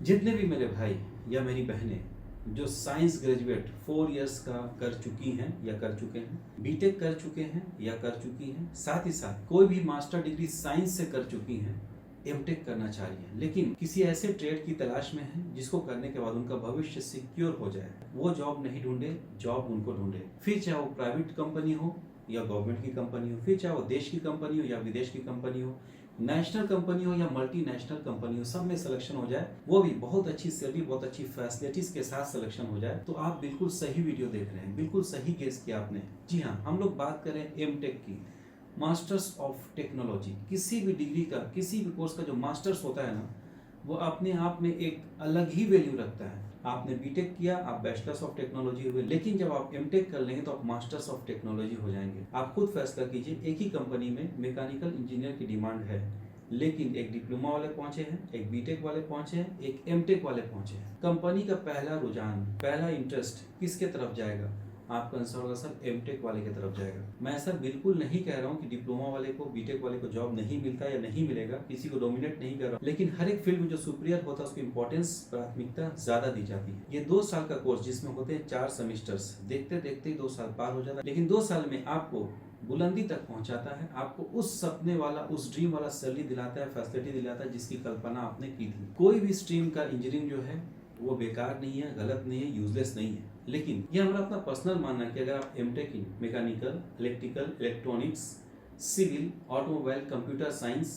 जितने भी मेरे भाई या मेरी बहनें जो साइंस ग्रेजुएट 4 इयर्स का कर चुकी हैं या कर चुके हैं, बीटेक कर चुके हैं या कर चुकी हैं, साथ ही साथ कोई भी मास्टर डिग्री साइंस से कर चुकी हैं, एमटेक करना चाह रही हैं, लेकिन किसी ऐसे ट्रेड की तलाश में है जिसको करने के बाद उनका भविष्य सिक्योर हो जाए, वो जॉब नहीं ढूंढे, जॉब उनको ढूंढे। फिर चाहे वो प्राइवेट कंपनी हो या गवर्नमेंट की कंपनी हो, फिर चाहे वो देश की कंपनी हो या विदेश की कंपनी हो, नेशनल कंपनी हो या मल्टीनेशनल कंपनी हो, सब में सिलेक्शन हो जाए, वो भी बहुत अच्छी सैलरी, बहुत अच्छी फैसिलिटीज के साथ सिलेक्शन हो जाए, तो आप बिल्कुल सही वीडियो देख रहे हैं, बिल्कुल सही गेस किया आपने। जी हाँ, हम लोग बात करें एमटेक की, मास्टर्स ऑफ टेक्नोलॉजी। किसी भी डिग्री का, किसी भी कोर्स का जो मास्टर्स होता है ना, वो अपने आप में एक अलग ही वैल्यू रखता है। आपने बीटेक किया, आप बैचलर्स ऑफ टेक्नोलॉजी हुए, लेकिन जब आप एमटेक कर लेंगे तो आप मास्टर्स ऑफ टेक्नोलॉजी हो जाएंगे। आप खुद फैसला कीजिए, एक ही कंपनी में मैकेनिकल इंजीनियर की डिमांड है, लेकिन एक डिप्लोमा वाले पहुंचे हैं, एक बीटेक वाले पहुंचे हैं, एक एमटेक वाले पहुंचे हैं। कंपनी का पहला रुझान, पहला इंटरेस्ट किसके तरफ जाएगा? आपका आंसर होगा सर एमटेक वाले की तरफ जाएगा। मैं ऐसा बिल्कुल नहीं कह रहा हूँ कि डिप्लोमा वाले को, बीटेक वाले को जॉब नहीं मिलता या नहीं मिलेगा, किसी को डोमिनेट नहीं कर रहा हूँ, लेकिन हर एक फील्ड में जो सुपीरियर होता है उसकी इंपॉर्टेंस, प्राथमिकता ज्यादा दी जाती है। ये 2 साल का कोर्स जिसमें होते हैं 4 सेमेस्टर्स, देखते देखते ही 2 साल पार हो जाता है, लेकिन 2 साल में आपको बुलंदी तक पहुंचाता है, आपको उस सपने वाला, उस ड्रीम वाला सैलरी दिलाता है, फैसिलिटी दिलाता है जिसकी कल्पना आपने की थी। कोई भी स्ट्रीम का इंजीनियरिंग जो है वो बेकार नहीं है, गलत नहीं है, यूजलेस नहीं है, लेकिन ये हमारा अपना पर्सनल मानना है कि अगर आप MTech in mechanical, electrical, electronics, civil, automobile, computer science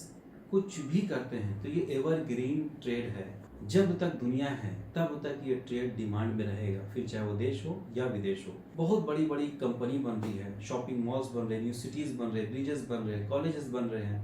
कुछ भी करते हैं तो ये एवरग्रीन ट्रेड है। जब तक दुनिया है तब तक ये ट्रेड डिमांड में रहेगा, फिर चाहे वो देश हो या विदेश हो। बहुत बड़ी बड़ी कंपनी बन रही है, शॉपिंग मॉल्स बन रहे हैं, न्यू सिटीज बन रहे हैं, ब्रिजेस बन रहे हैं, कॉलेजेस बन रहे हैं,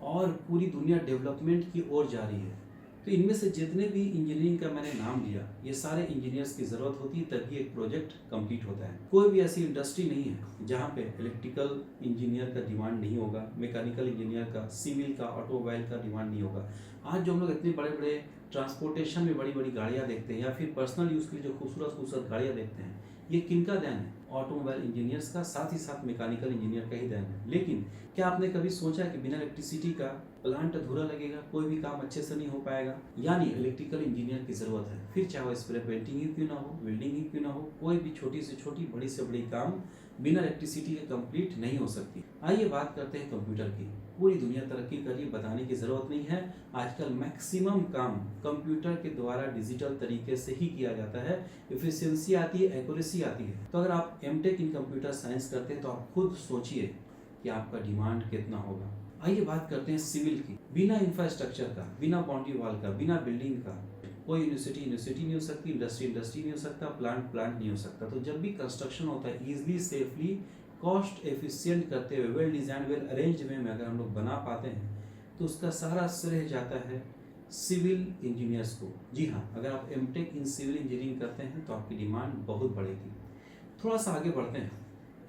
और पूरी दुनिया डेवलपमेंट की ओर जा रही है। तो इनमें से जितने भी इंजीनियरिंग का मैंने नाम लिया, ये सारे इंजीनियर्स की ज़रूरत होती है तभी एक प्रोजेक्ट कंप्लीट होता है। कोई भी ऐसी इंडस्ट्री नहीं है जहाँ पे इलेक्ट्रिकल इंजीनियर का डिमांड नहीं होगा, मैकेनिकल इंजीनियर का, सिविल का, ऑटोमोबाइल का डिमांड नहीं होगा। आज जो हम लोग इतने बड़े बड़े ट्रांसपोर्टेशन में बड़ी बड़ी गाड़ियाँ देखते हैं या फिर पर्सनल यूज़ के लिए जो खूबसूरत खूबसूरत गाड़ियाँ देखते हैं, ये किनका देन है? ऑटोमोबाइल इंजीनियर्स का, साथ ही साथ मैकेनिकल इंजीनियर का ही देन है। लेकिन क्या आपने कभी सोचा कि बिना इलेक्ट्रिसिटी का प्लांट अधूरा लगेगा, कोई भी काम अच्छे से नहीं हो पाएगा? यानी इलेक्ट्रिकल इंजीनियर की जरूरत है, फिर चाहे वो स्प्रे पेंटिंग ही क्यों ना हो, वेल्डिंग ही क्यों ना हो, कोई भी छोटी से छोटी, बड़ी से बड़ी काम बिना इलेक्ट्रिसिटी के कंप्लीट नहीं हो सकती। आइए बात करते हैं कंप्यूटर की। पूरी दुनिया तरक्की कर रही है, बताने की जरूरत नहीं है। आजकल मैक्सिमम काम कंप्यूटर के द्वारा डिजिटल तरीके से ही किया जाता है, एफिशिएंसी आती है, एक्यूरेसी आती है। तो अगर आप एमटेक इन कंप्यूटर साइंस करते हैं तो आप खुद सोचिए कि आपका डिमांड कितना होगा। आइए बात करते हैं सिविल की। बिना इंफ्रास्ट्रक्चर का, बिना बाउंड्री वॉल का, बिना बिल्डिंग का कोई यूनिवर्सिटी नहीं हो सकती, इंडस्ट्री नहीं हो सकता, प्लांट नहीं हो सकता। तो जब भी कंस्ट्रक्शन होता है, इजिली, सेफली, कॉस्ट एफिशिएंट करते हुए, वेल डिजाइन, वेल अरेंज वे में अगर हम लोग बना पाते हैं तो उसका सारा श्रेय जाता है सिविल इंजीनियर्स को। जी हाँ, अगर आप एमटेक इन सिविल इंजीनियरिंग करते हैं तो आपकी डिमांड बहुत बढ़ेगी। थोड़ा सा आगे बढ़ते हैं।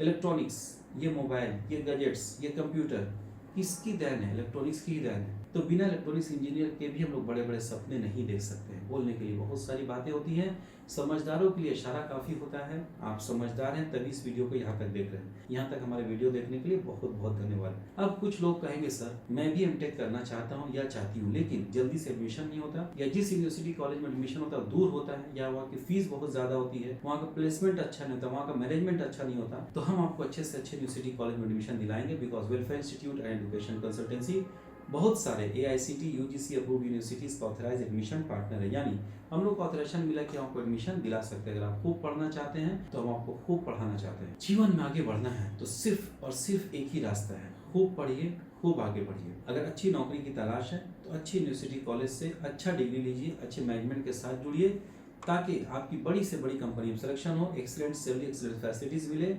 इलेक्ट्रॉनिक्स, ये मोबाइल, ये गैजेट्स, ये कंप्यूटर किसकी देन है? इलेक्ट्रॉनिक्स की ही देन है। तो बिना इलेक्ट्रॉनिक्स इंजीनियर के भी हम लोग बड़े बड़े सपने नहीं देख सकते हैं। बोलने के लिए बहुत सारी बातें होती हैं, समझदारों के लिए इशारा काफ़ी होता है। आप समझदार हैं तभी इस वीडियो को यहाँ तक देख रहे हैं। यहाँ तक हमारे वीडियो देखने के लिए बहुत बहुत धन्यवाद। अब कुछ लोग कहेंगे सर मैं भी एमटेक करना चाहता हूँ या चाहती हूँ, लेकिन जल्दी से एडमिशन नहीं होता, या जिस यूनिवर्सिटी कॉलेज में एडमिशन होता है दूर होता है, या वहाँ की फीस बहुत ज़्यादा होती है, वहाँ का प्लेसमेंट अच्छा नहीं होता, वहाँ का मैनेजमेंट अच्छा नहीं होता। तो हम आपको अच्छे से अच्छे यूनिवर्सिटी कॉलेज में एडमिशन दिलाएंगे, because welfare institute and education consultancy बहुत सारे AICTE UGC अप्रूव यूनिवर्सिटीज का ऑथराइज एडमिशन पार्टनर है। यानी हम लोग को ऑथराइजेशन मिला कि आपको एडमिशन दिला सकते हैं। अगर आप खूब पढ़ना चाहते हैं तो हम आपको खूब पढ़ाना चाहते हैं। जीवन में आगे बढ़ना है तो सिर्फ और सिर्फ एक ही रास्ता है, खूब पढ़िए, खूब आगे बढ़िए। अगर अच्छी नौकरी की तलाश है तो अच्छी यूनिवर्सिटी कॉलेज से अच्छा डिग्री लीजिए, अच्छे मैनेजमेंट के साथ जुड़िए, ताकि आपकी बड़ी से बड़ी कंपनी में सिलेक्शन हो, एक्सीलेंट सैलरी, एक्सीलेंट फैसिलिटीज मिले।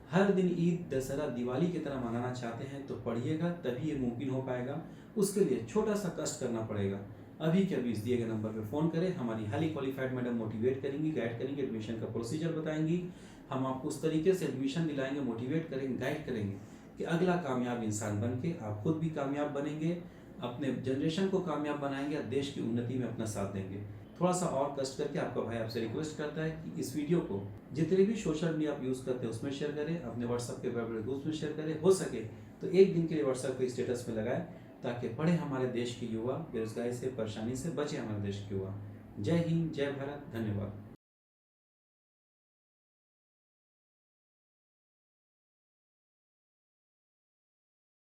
हर दिन ईद, दशहरा, दिवाली की तरह मनाना चाहते हैं तो पढ़िएगा, तभी ये मुमकिन हो पाएगा। उसके लिए छोटा सा कष्ट करना पड़ेगा। अभी के अभी इस दिए गए नंबर पर फ़ोन करें, हमारी हाईली क्वालिफाइड मैडम मोटिवेट करेंगी, गाइड करेंगे, एडमिशन का प्रोसीजर बताएंगी। हम आपको उस तरीके से एडमिशन दिलाएंगे, मोटिवेट करेंगे, गाइड करेंगे कि अगला कामयाब इंसान बन के आप खुद भी कामयाब बनेंगे, अपने जनरेशन को कामयाब बनाएंगे और देश की उन्नति में अपना साथ देंगे। थोड़ा सा और कष्ट करके आपका भाई आपसे रिक्वेस्ट करता है कि इस वीडियो को जितने भी सोशल मीडिया आप यूज़ करते हैं उसमें शेयर करें, अपने व्हाट्सएप के बड़े ग्रुप्स में शेयर करें, हो सके तो एक दिन के लिए व्हाट्सएप पे स्टेटस पे लगाएं, ताकि पढ़े हमारे देश के युवा, बेरोजगारी से, परेशानी से बचे हमारे देश के युवा। जय हिंद, जय भारत, धन्यवाद।